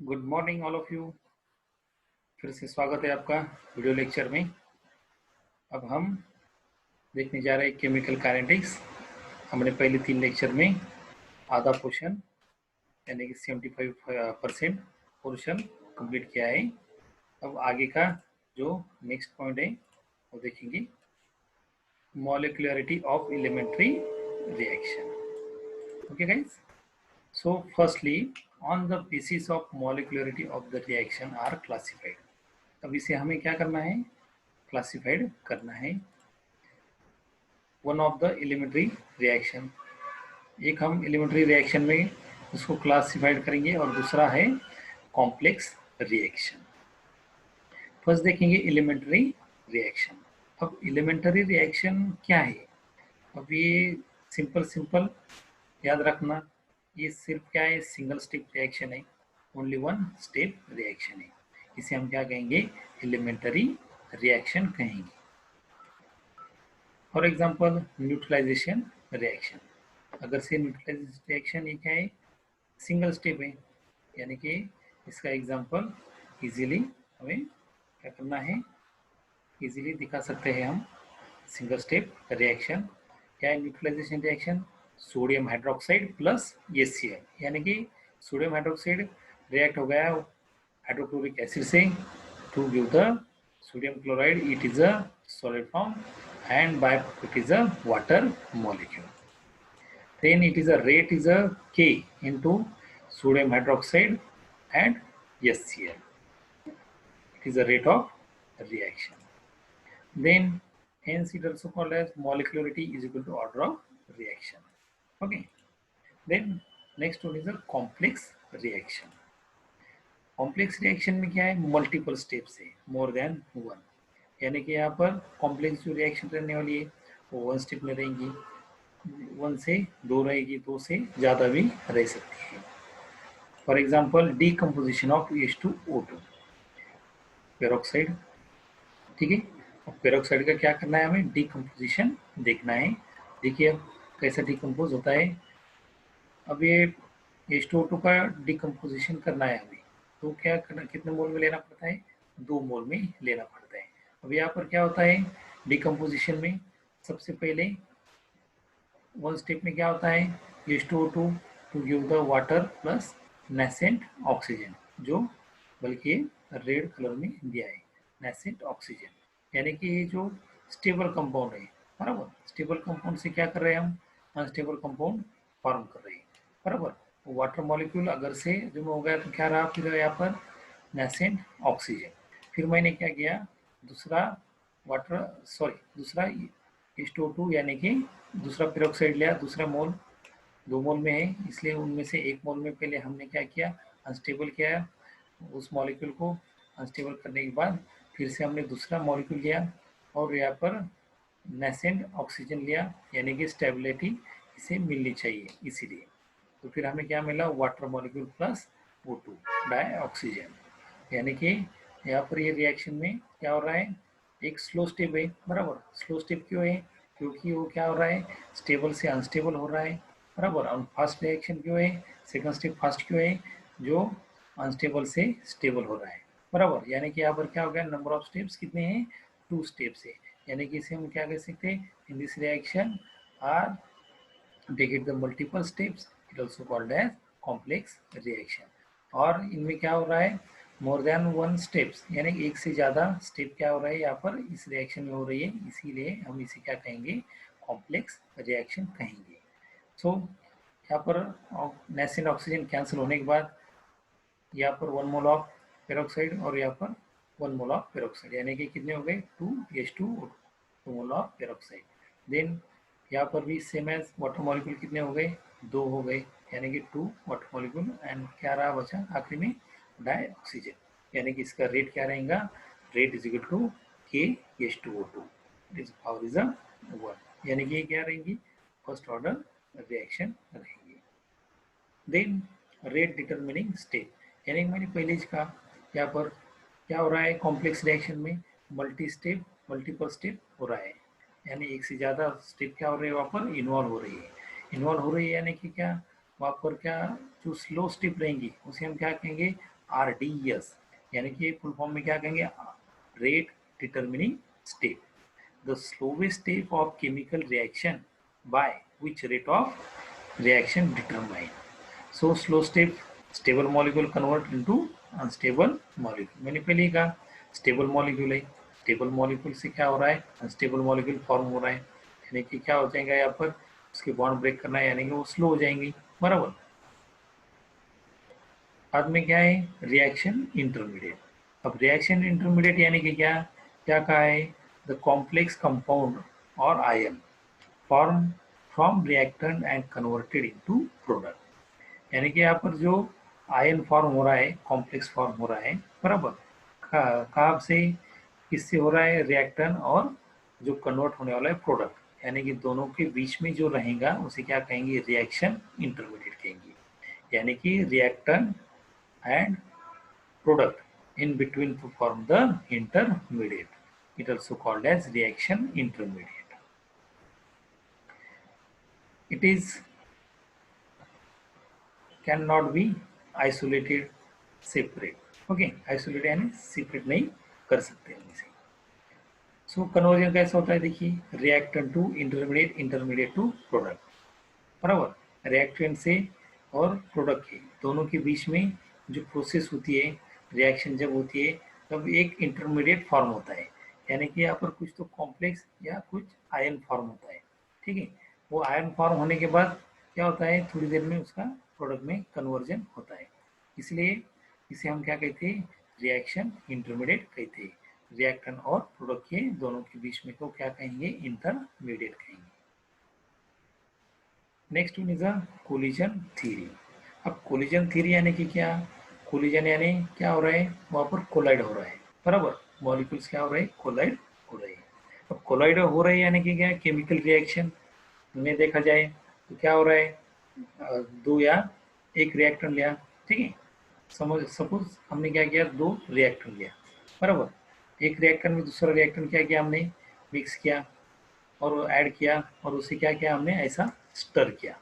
Good morning all of you. फिर से स्वागत है आपका वीडियो लेक्चर में। अब हम देखने जा रहे हैं केमिकल काइनेटिक्स। हमने पहले 3 लेक्चर में आधा पोर्शन यानी कि 75% पोर्शन कंप्लीट किया है। अब आगे का जो नेक्स्ट पॉइंट है वो देखेंगे, molecularity of elementary reaction. Okay guys, so firstly on the basis of molecularity of the reaction are classified। अब इसे हमें क्या करना है, क्लासिफाइड करना है। One of the elementary reaction, एक हम एलिमेंट्री रिएक्शन में उसको क्लासिफाइड करेंगे और दूसरा है कॉम्प्लेक्स रिएक्शन। फर्स्ट देखेंगे एलिमेंट्री रिएक्शन। अब एलिमेंट्री रिएक्शन क्या है? अब ये सिंपल याद रखना, ये सिर्फ क्या है, सिंगल स्टेप रिएक्शन है, ओनली वन स्टेप रिएक्शन है। इसे हम क्या कहेंगे, एलिमेंट्री रिएक्शन कहेंगे। For example neutralization reaction. अगर से न्यूट्रलाइजेशन रिएक्शन ये क्या है, सिंगल स्टेप है, यानी कि इसका एग्जाम्पल इजीली हमें क्या करना है, इजीली दिखा सकते हैं हम। सिंगल स्टेप रिएक्शन क्या है, neutralization reaction, sodium hydroxide plus HCl, यानी कि सोडियम हाइड्रोक्साइड रिएक्ट हो गया हाइड्रोक्लोरिक एसिड से to give the sodium chloride. It is a solid form and byproduct is a water molecule. Then it is a rate is a K into sodium hydroxide and HCl. It is a rate of reaction. Then hence it also called as molecularity is equal to order of reaction. Okay. Then next one is a complex reaction. Complex reaction में क्या है, multiple steps है, more than one, यानी कि यहाँ पर complex जो reaction रहने वाली है वो वन स्टेप में रहेंगी, 1 से 2 रहेगी, 2 से ज़्यादा भी रह सकती है। For example decomposition of H2O2 peroxide. ठीक है, अब पेरोक्साइड का क्या करना है, हमें डीकम्पोजिशन देखना है। देखिए अब कैसा डीकम्पोज होता है। अब ये H2O2 का डीकम्पोजिशन करना है हमें, तो क्या करना, कितने मोल में लेना पड़ता है, 2 मोल में लेना पड़ता है। अब यहाँ पर क्या होता है डीकम्पोजिशन में, सबसे पहले वन स्टेप में क्या होता है, H2O2 to give the water plus nascent oxygen, जो बल्कि रेड कलर में दिया है, नेसेंट ऑक्सीजन, यानी कि ये जो स्टेबल कंपाउंड है, बराबर। स्टेबल कंपाउंड से क्या कर रहे हैं हम, अनस्टेबल कंपाउंड फॉर्म कर रहे हैं, बराबर। वाटर मॉलिक्यूल अगर से जो हो गया तो क्या रहा फिर यहाँ पर नेसेंट ऑक्सीजन। फिर मैंने क्या किया, दूसरा दूसरा H2O2 यानी कि दूसरा पेरोक्साइड लिया, दूसरा मोल 2 मोल में है, इसलिए उनमें से 1 मोल में पहले हमने क्या किया, अनस्टेबल किया उस मॉलिक्यूल को। अनस्टेबल करने के बाद फिर से हमने दूसरा मॉलिक्यूल लिया और यहाँ पर नेसेंट ऑक्सीजन लिया, यानी कि स्टेबिलिटी इसे मिलनी चाहिए, इसीलिए। तो फिर हमें क्या मिला, water molecule plus O2 di oxygen, यानी कि यहाँ पर ये रिएक्शन में क्या हो रहा है, एक स्लो स्टेप है, बराबर। स्लो स्टेप क्यों है, क्योंकि वो क्या हो रहा है, स्टेबल से अनस्टेबल हो रहा है, बराबर। और फास्ट रिएक्शन क्यों है, सेकंड स्टेप फास्ट क्यों है, जो अनस्टेबल से स्टेबल हो रहा है, बराबर। यानी कि यहाँ पर क्या हो गया, नंबर ऑफ स्टेप्स कितने हैं, 2 स्टेप्स है, यानी कि इसे हम क्या कह सकते हैं, in this reaction are they get the multiple steps, it also called as complex reaction। और इनमें क्या हो रहा है, मोर देन 1 स्टेप्स, यानी एक से ज़्यादा स्टेप क्या हो रहा है यहाँ पर इस रिएक्शन में हो रही है, इसीलिए हम इसे क्या कहेंगे, कॉम्प्लेक्स रिएक्शन कहेंगे। सो यहाँ पर नेसेंट ऑक्सीजन कैंसिल होने के बाद यहाँ पर 1 मोल ऑफ पेरोक्साइड और यहाँ पर 1 मोल ऑफ पेरोक्साइड, यानी कि कितने हो गए, 2H2O2, 2 mole of peroxide. Then यहाँ पर भी सेम एज वाटर मॉलिक्यूल कितने हो गए, 2 हो गए, यानी कि 2 वाटर मॉलिक्यूल एंड क्या रहा बचा आखिरी में, डाई ऑक्सीजन, यानी कि इसका रेट क्या रहेगा, rate is equal to KH2O2, this power is 1, यानी कि क्या रहेंगी, फर्स्ट ऑर्डर रिएक्शन रहेंगी। देन रेट डिटर्मिनिंग स्टेप, यानी मैंने पहले ही कहा यहाँ पर क्या हो रहा है, कॉम्प्लेक्स रिएक्शन में मल्टीपल स्टेप हो रहा है, यानी एक से ज़्यादा स्टेप क्या हो रही है, वहाँ पर इन्वॉल्व हो रही है, यानी कि क्या, वहाँ पर क्या जो स्लो स्टेप रहेंगी उसे हम क्या कहेंगे, RDS, यानी कि फुल फॉर्म में क्या कहेंगे, rate determining step, the slowest step of chemical reaction by which rate of reaction determine. So slow step, stable molecule convert into unstable molecule. मैंने पहले ही कहा स्टेबल मॉलिक्यूल है, स्टेबल मॉलिक्यूल से क्या हो रहा है, अनस्टेबल मॉलिक्यूल फॉर्म हो रहा है, यानी कि क्या हो जाएगा यहाँ पर, उसके बॉन्ड ब्रेक करना है, यानी कि वो स्लो हो जाएंगी, बराबर। बाद में क्या है, रिएक्शन इंटरमीडिएट। अब रिएक्शन इंटरमीडिएट यानी कि क्या क्या कहा है, द कॉम्प्लेक्स कंपाउंड और ion form from reactant and converted into product. यानी कि यहाँ पर जो आयन फॉर्म हो रहा है, कॉम्प्लेक्स फॉर्म हो रहा है, बराबर, कहाँ से, किससे हो रहा है, रिएक्टेंट और जो कन्वर्ट होने वाला है प्रोडक्ट, यानी कि दोनों के बीच में जो रहेगा उसे क्या कहेंगे, रिएक्शन इंटरमीडिएट कहेंगे। यानी कि reactant and product in between to form the intermediate. It also called as reaction intermediate. It is cannot be isolated separate. Okay, isolated यानी separate नहीं कर सकते हम इसे। सो कन्वर्जन कैसा होता है, देखिए, reactant to intermediate, intermediate to product, बराबर। रिएक्टेंट से और प्रोडक्ट के दोनों के बीच में जो प्रोसेस होती है, रिएक्शन जब होती है, तब एक इंटरमीडिएट फॉर्म होता है, यानी कि यहाँ पर कुछ तो कॉम्प्लेक्स या कुछ आयन फॉर्म होता है, ठीक है। वो आयन फॉर्म होने के बाद क्या होता है, थोड़ी देर में उसका प्रोडक्ट में कन्वर्जन होता है, इसलिए इसे हम क्या कहते हैं, रिएक्शन इंटरमीडिएट कहते हैं। रिएक्टेंट और प्रोडक्ट के दोनों के बीच में को क्या कहेंगे, इंटरमीडिएट कहेंगे। Next one is a collision theory. अब कोलिजन थ्योरी यानी कि क्या, कोलिजन यानी क्या हो रहा है, वहाँ पर कोलाइड हो रहा है, बराबर, मॉलिक्यूल्स क्या हो रहे हैं, कोलाइड हो रहे हैं। अब कोलाइड हो रहे हैं यानी कि क्या, केमिकल रिएक्शन में देखा जाए तो क्या हो रहा है, दो या एक रिएक्टेंट लिया, ठीक है, समझ सपोज हमने क्या किया, दो रिएक्टेंट लिया, बराबर, एक रिएक्टेंट में दूसरा रिएक्टेंट क्या किया हमने, मिक्स किया और ऐड किया, और उसे क्या किया हमने, ऐसा स्टर किया।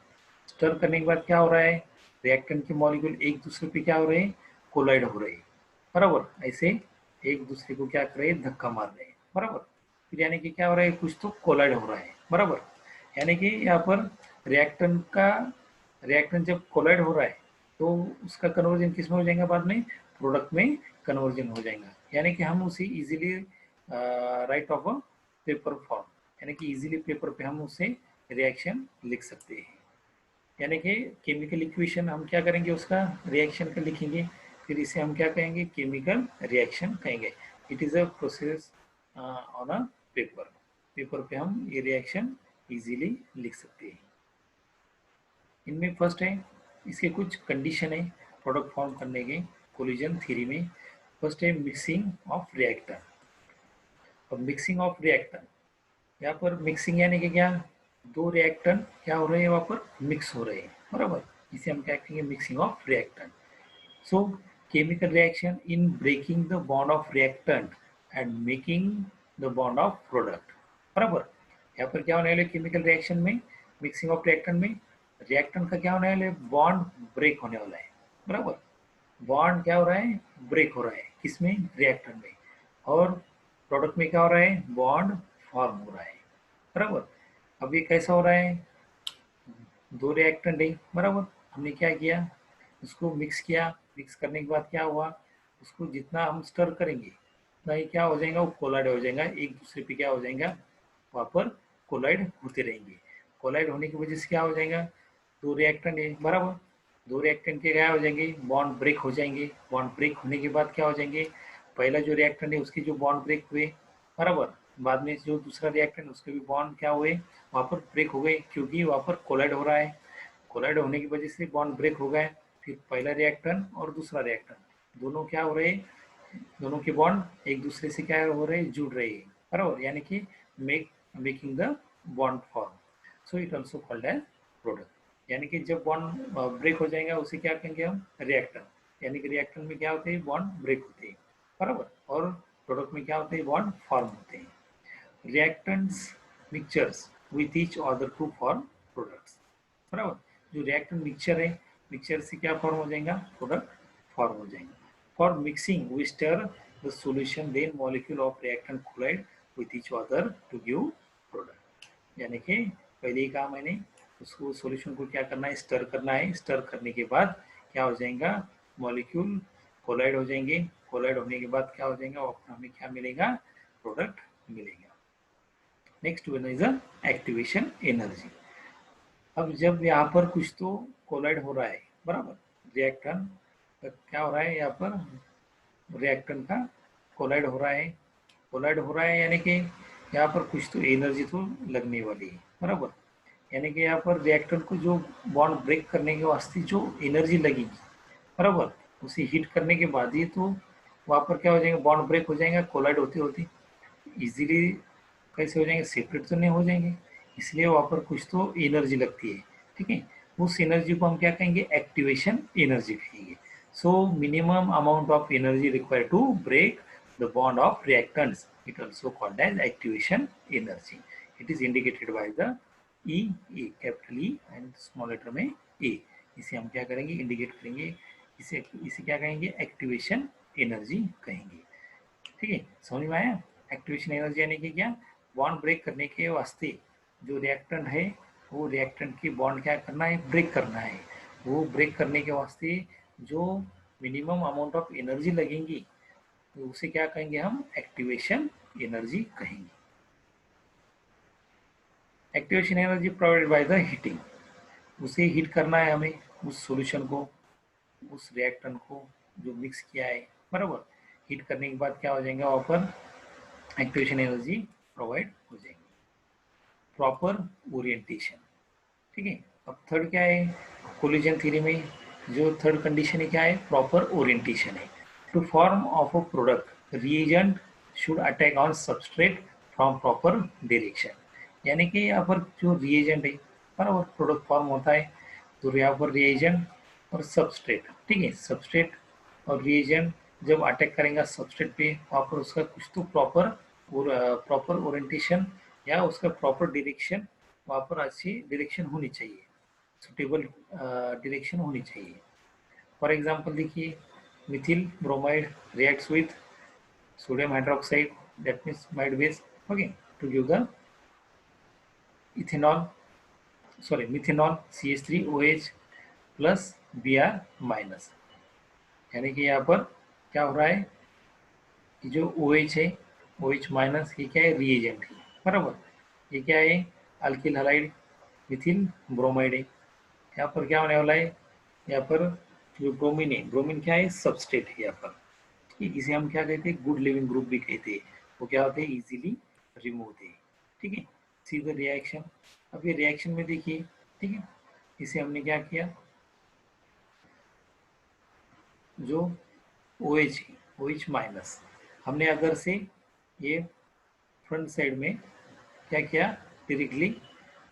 स्टर करने के बाद क्या हो रहा है, रिएक्टेंट के मॉलिक्यूल एक दूसरे पे क्या हो रहे हैं, कोलाइड हो रहे हैं, बराबर, ऐसे एक दूसरे को क्या कर रहे हैं, धक्का मार रहे हैं, बराबर। फिर यानी कि क्या हो रहा है, कुछ तो कोलाइड हो रहा है, बराबर, यानी कि यहाँ पर रिएक्टेंट जब कोलाइड हो रहा है तो उसका कन्वर्जन किस में हो जाएगा, बाद में प्रोडक्ट में कन्वर्जन हो जाएगा, यानी कि हम उसे easily right of a paper form, यानी कि इजीली पेपर पे हम उसे रिएक्शन लिख सकते हैं। यानी कि केमिकल इक्वेशन हम क्या करेंगे, उसका रिएक्शन का लिखेंगे, फिर इसे हम क्या कहेंगे, केमिकल रिएक्शन कहेंगे। It is a process on a paper, paper पे हम ये रिएक्शन इजीली लिख सकते हैं। इनमें फर्स्ट है, इसके कुछ कंडीशन है प्रोडक्ट फॉर्म करने के कोलिजन थ्योरी में। फर्स्ट है मिक्सिंग ऑफ रिएक्टर। अब मिक्सिंग ऑफ रिएक्टर, यहाँ पर मिक्सिंग यानी कि क्या, दो रिएक्टर क्या हो रहे हैं, वहाँ पर मिक्स हो रहे हैं, बराबर, इसे हम क्या कहेंगे, mixing of reactor. So chemical reaction in breaking the bond of reactant and making the bond of product, बराबर। यहाँ पर क्या होने वाला है, केमिकल रिएक्शन में, मिक्सिंग ऑफ रिएक्टेंट में, रिएक्टेंट का क्या होने वाला है, बॉन्ड ब्रेक होने वाला है, बराबर, बॉन्ड क्या हो रहा है, ब्रेक हो रहा है, किसमें, रिएक्टेंट में, और प्रोडक्ट में क्या हो रहा है, बॉन्ड फॉर्म हो रहा है, बराबर। अब ये कैसा हो रहा है, दो रिएक्टेंट है, बराबर, हमने क्या किया, उसको मिक्स किया, मिक्स करने के बाद क्या हुआ, उसको जितना हम स्टर करेंगे उतना ही क्या हो जाएगा, वो कोलाइड हो जाएगा, एक दूसरे पे क्या हो जाएगा, वहाँ पर कोलाइड होते रहेंगे। कोलाइड होने की वजह से क्या हो जाएगा, दो रिएक्टेंट है, बराबर, दो रिएक्टेंट के क्या हो जाएंगे, बॉन्ड ब्रेक हो जाएंगे। बॉन्ड ब्रेक होने के बाद क्या हो जाएंगे, पहला जो रिएक्टेंट है उसके जो बॉन्ड ब्रेक हुए, बराबर, बाद में जो दूसरा रिएक्टेंट उसके भी बॉन्ड क्या हुए, वहाँ पर ब्रेक हो गए, क्योंकि वहाँ पर कोलाइड हो रहा है, कोलाइड होने की वजह से बॉन्ड ब्रेक हो गए। फिर पहला रिएक्टेंट और दूसरा रिएक्टेंट दोनों क्या हो रहे हैं, दोनों के बॉन्ड एक दूसरे से क्या हो रहे हैं, जुड़ रहे हैं, बराबर, यानी कि making the bond form. So it also called as product. यानी कि जब बॉन्ड ब्रेक हो जाएगा उसे क्या कहेंगे हम, रिएक्टेंट, यानी कि रिएक्टेंट में क्या होते हैं, बॉन्ड ब्रेक होते हैं, बराबर, और प्रोडक्ट में क्या होते हैं, बॉन्ड फॉर्म होते हैं। Reactants mixtures with each other to form products, बराबर, जो रिएक्टेंट मिक्सचर है, मिक्सचर से क्या फॉर्म हो जाएगा, प्रोडक्ट फॉर्म हो जाएंगे। For mixing, we stir the solution, then molecule of reactant collide with each other to give product. यानी कि पहले ही कहा मैंने, उसको सॉल्यूशन को क्या करना है, स्टर करना है. स्टर करने के बाद क्या हो जाएगा, मॉलिक्यूल कोलाइड हो जाएंगे. कोलाइड होने के बाद क्या हो जाएगा, और हमें क्या मिलेगा, प्रोडक्ट मिलेगा. Next one is activation energy. अब जब यहाँ पर कुछ तो कोलाइड हो रहा है, बराबर, रिएक्टेंट क्या हो रहा है, यहाँ पर रिएक्टेंट का कोलाइड हो रहा है. कोलाइड हो रहा है यानी कि यहाँ पर कुछ तो एनर्जी तो लगने वाली है, बराबर. यानी कि यहाँ पर रिएक्टेंट को जो बॉन्ड ब्रेक करने के वास्ते जो एनर्जी लगेगी, बराबर, उसे हीट करने के बाद ही तो वहाँ पर क्या हो जाएगा, बॉन्ड ब्रेक हो जाएगा. कोलाइड होते होते इजीली कैसे हो जाएंगे, सेपरेट तो नहीं हो जाएंगे, इसलिए वहाँ पर कुछ तो एनर्जी लगती है. ठीक है, उस एनर्जी को हम क्या कहेंगे, एक्टिवेशन एनर्जी कहेंगे. So minimum amount of energy required to break the bond of reactants, it also called as activation energy. It is indicated by the E, capital E and small letter में A. इसे हम क्या करेंगे, indicate करेंगे. इसे क्या कहेंगे, activation energy कहेंगे. ठीक है, समझ में आया. एक्टिवेशन एनर्जी यानी कि क्या, बॉन्ड ब्रेक करने के वास्ते जो रिएक्टेंट है, वो रिएक्टेंट की बॉन्ड क्या करना है, ब्रेक करना है. वो ब्रेक करने के वास्ते जो मिनिमम अमाउंट ऑफ एनर्जी लगेंगी, तो उसे क्या कहेंगे, हम एक्टिवेशन एनर्जी कहेंगे. Activation energy provided by the heating. उसे हीट करना है हमें, उस सॉल्यूशन को, उस रिएक्टेंट को जो मिक्स किया है, बराबर. हीट करने के बाद क्या हो जाएगा, वहाँ पर एक्टिवेशन एनर्जी प्रोवाइड हो जाएगी. Proper orientation. ठीक है, अब थर्ड क्या है, कोलिजन थ्योरी में जो थर्ड कंडीशन है क्या है, प्रॉपर ओरिएंटेशन है. To form of a product, reagent should attack on substrate from proper direction. यानी कि यहाँ पर जो रिएजेंट है, बराबर, प्रोडक्ट फॉर्म होता है, तो यहाँ पर रिएजेंट और सबस्ट्रेट, ठीक है, सबस्ट्रेट और रिएजेंट जब अटैक करेंगे सबस्ट्रेट पे, वहाँ पर उसका कुछ तो प्रॉपर ओरिएंटेशन या उसका प्रॉपर डायरेक्शन, वहाँ पर अच्छी डायरेक्शन होनी चाहिए, सुटेबल डायरेक्शन होनी चाहिए. फॉर एग्जांपल देखिए, methyl bromide reacts with sodium hydroxide, that means mild base, okay, to give the methanol CH3OH plus Br minus. यानी कि यहाँ पर क्या हो रहा है कि जो OH है, OH माइनस, ये क्या है, रिएजेंट है, बराबर. ये क्या है, अल्किल हलाइड मिथिल ब्रोमाइड है. यहाँ पर क्या होने वाला है, यहाँ पर जो ब्रोमीन है, ब्रोमीन क्या है, सबस्ट्रेट है यहाँ पर. इसे हम क्या कहते हैं, गुड लिविंग ग्रुप भी कहते हैं. वो क्या होते हैं, इजीली रिमूव होते हैं. ठीक है, सीधा रिएक्शन. अब ये रिएक्शन में देखिए, ठीक है, इसे हमने क्या किया, जो OH माइनस, हमने अगर से ये फ्रंट साइड में क्या किया, डायरेक्टली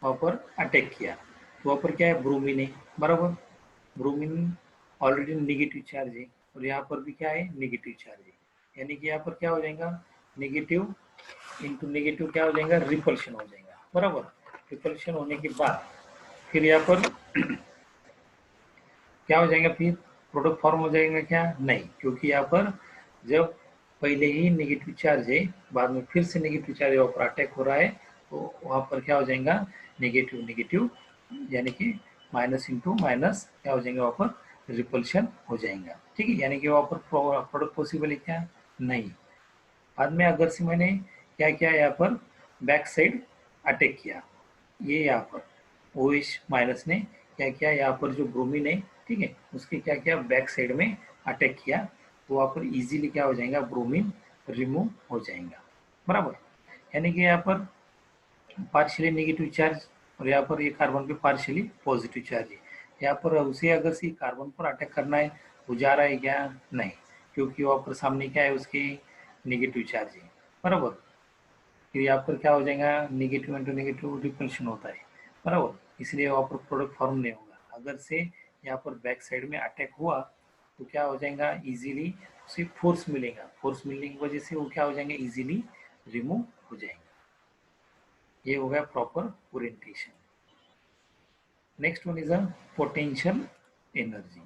वहाँ पर अटैक किया, तो वहाँ पर क्या है, ब्रोमीन है, बराबर. ब्रोमीन ऑलरेडी नेगेटिव चार्ज है, और यहाँ पर भी क्या है, नेगेटिव चार्ज है. यानी कि यहाँ पर क्या हो जाएगा, नेगेटिव इंटू नेगेटिव क्या हो जाएगा, रिपल्शन हो जाएगा, बराबर. रिपल्शन होने के बाद फिर यहाँ पर क्या हो जाएगा, फिर प्रोडक्ट फॉर्म हो जाएगा क्या, नहीं, क्योंकि यहाँ पर जब पहले ही नेगेटिव चार्ज है, बाद में फिर से नेगेटिव चार्ज वहाँ पर अटैक हो रहा है, तो वहाँ पर क्या हो जाएगा, नेगेटिव नेगेटिव, यानी कि माइनस इंटू माइनस क्या हो जाएगा, वहाँ पर रिपल्शन हो जाएगा. ठीक है, यानी कि वहाँ पर प्रोडक्ट पॉसिबल है क्या, नहीं. बाद में अगर से मैंने क्या किया, यहाँ पर बैक साइड अटैक किया, ये यहाँ पर OH माइनस ने क्या किया, यहाँ पर जो ब्रोमीन है, ठीक है, उसके क्या किया, बैक साइड में अटैक किया, तो वहाँ पर इजीली क्या हो जाएगा, ब्रोमीन रिमूव हो जाएगा, बराबर. यानी कि यहाँ पर पार्शियली नेगेटिव चार्ज, और यहाँ पर ये कार्बन पे पार्शियली पॉजिटिव चार्ज है. यहाँ पर उसे अगर से कार्बन पर अटैक करना है, वो जा रहा है क्या, नहीं, क्योंकि वहाँ पर सामने क्या है, उसके नेगेटिव चार्ज है, बराबर. फिर यहाँ पर क्या हो जाएगा, नेगेटिव इंटू नेगेटिव रिपल्शन होता है, बराबर. इसलिए वहाँ पर प्रोडक्ट फॉर्म नहीं होगा. अगर से यहाँ पर बैक साइड में अटैक हुआ, तो क्या हो जाएगा, इजीली उसे फोर्स मिलेगा, फोर्स मिलने की वजह से वो क्या हो जाएंगे, इजीली रिमूव हो जाएंगे. ये हो गया proper orientation. Next one is a potential energy.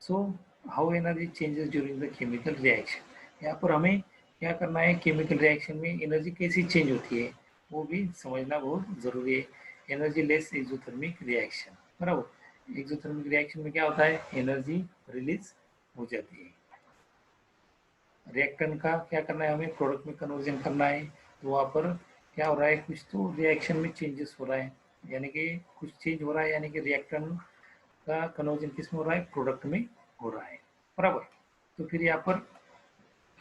So how energy changes during the chemical reaction. यहाँ पर हमें क्या करना है, केमिकल रिएक्शन में एनर्जी कैसी चेंज होती है वो भी समझना बहुत ज़रूरी है। एनर्जी लेस एक्सोथर्मिक रिएक्शन, बराबर। एक्सोथर्मिक रिएक्शन में क्या होता है, एनर्जी रिलीज हो जाती है। रिएक्टेंट का क्या करना है, हमें प्रोडक्ट में कन्वर्जन करना है। तो वहाँ पर क्या हो रहा है, कुछ तो रिएक्शन में चेंजेस हो रहा है, यानी कि कुछ चेंज हो रहा है, यानी कि रिएक्टेंट का कन्वर्जन किस में हो रहा है, प्रोडक्ट में हो रहा है, बराबर। तो फिर यहाँ पर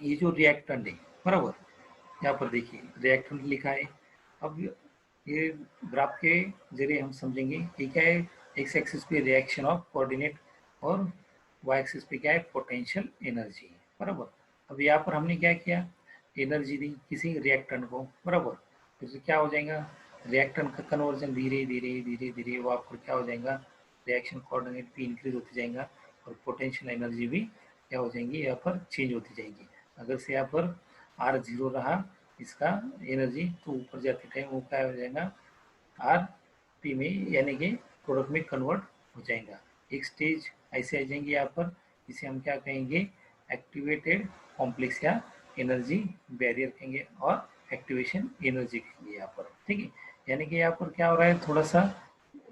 ये जो रिएक्टेंट है, बराबर, यहाँ पर देखिए रिएक्टेंट लिखा है। अब ये ग्राफ के जरिए हम समझेंगे कि क्या है, एक्स एक्सिस पे रिएक्शन ऑफ कोऑर्डिनेट और वाई एक्सिस पे क्या है, पोटेंशियल एनर्जी, बराबर। अब यहाँ पर हमने क्या किया, एनर्जी दी किसी रिएक्टेंट को, बराबर। तो क्या हो जाएगा, रिएक्टेंट का कन्वर्जन धीरे धीरे धीरे धीरे वो आपको क्या हो जाएगा, रिएक्शन कोऑर्डिनेट भी इंक्रीज होती जाएगा और पोटेंशियल एनर्जी भी क्या हो जाएंगी, यहाँ पर चेंज होती जाएगी। अगर से यहाँ पर आर जीरो रहा इसका एनर्जी, तो ऊपर जाते टाइम वो क्या हो जाएगा, आर पी में, यानी कि प्रोडक्ट में कन्वर्ट हो जाएगा। एक स्टेज ऐसे आ जाएंगे यहाँ पर, जिसे हम क्या कहेंगे, एक्टिवेटेड कॉम्प्लेक्स या एनर्जी बैरियर कहेंगे, और एक्टिवेशन एनर्जी कहेंगे यहाँ पर, ठीक है। यानी कि यहाँ पर क्या हो रहा है, थोड़ा सा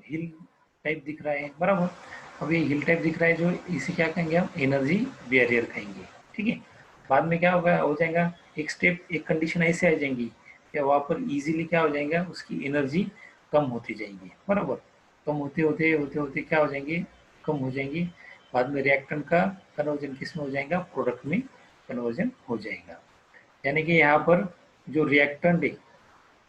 हिल टाइप दिख रहा है, बराबर। अब ये हिल टाइप दिख रहा है जो, इसे क्या कहेंगे हम, एनर्जी बैरियर कहेंगे, ठीक है। बाद में क्या होगा, हो जाएगा एक स्टेप, एक कंडीशन ऐसे आ जाएंगी कि वहाँ पर इजीली क्या हो जाएगा, उसकी एनर्जी कम होती जाएगी, बराबर। कम होते होते होते होते क्या हो जाएंगी, कम हो जाएंगी। बाद में रिएक्टेंट का कन्वर्जन किस में हो जाएगा, प्रोडक्ट में कन्वर्जन हो जाएगा। यानी कि यहाँ पर जो रिएक्टेंट है,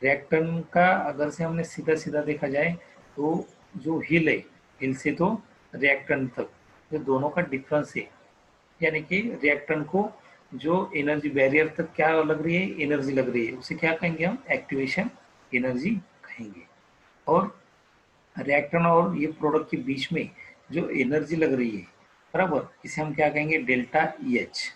रिएक्टेंट का अगर से हमने सीधा सीधा देखा जाए, तो जो हिल है, हिल से तो रिएक्टेंट तक जो दोनों का डिफरेंस है, यानी कि रिएक्टेंट को जो एनर्जी बैरियर तक क्या लग रही है, एनर्जी लग रही है, उसे क्या कहेंगे हम, एक्टिवेशन एनर्जी कहेंगे। और रिएक्टेंट और ये प्रोडक्ट के बीच में जो एनर्जी लग रही है, बराबर, इसे हम क्या कहेंगे, डेल्टा ई एच,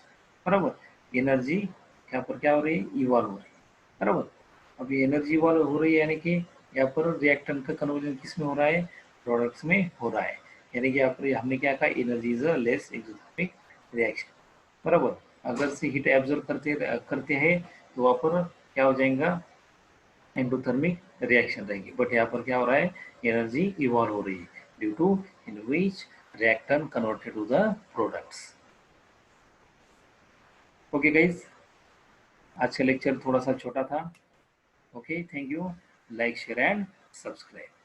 बराबर। एनर्जी यहाँ पर क्या हो रही है, इवॉल्व हो रही है, बराबर। अब ये एनर्जी इवॉल्व हो रही है, यानी कि यहाँ पर रिएक्टेंट का कन्वर्जन किस में हो रहा है, प्रोडक्ट्स में हो रहा है। यानी कि यहाँ पर हमने क्या कहा, energy is a less exothermic reaction, बराबर। अगर से हीट एब्जॉर्ब करते करते हैं तो वहाँ पर क्या हो जाएगा, एंडोथर्मिक रिएक्शन रहेगी। बट यहाँ पर क्या हो रहा है, एनर्जी इवॉल्व हो रही है, due to in which reactant converted to the products. Okay guys, आज का लेक्चर थोड़ा सा छोटा था। Okay, thank you, like share and subscribe.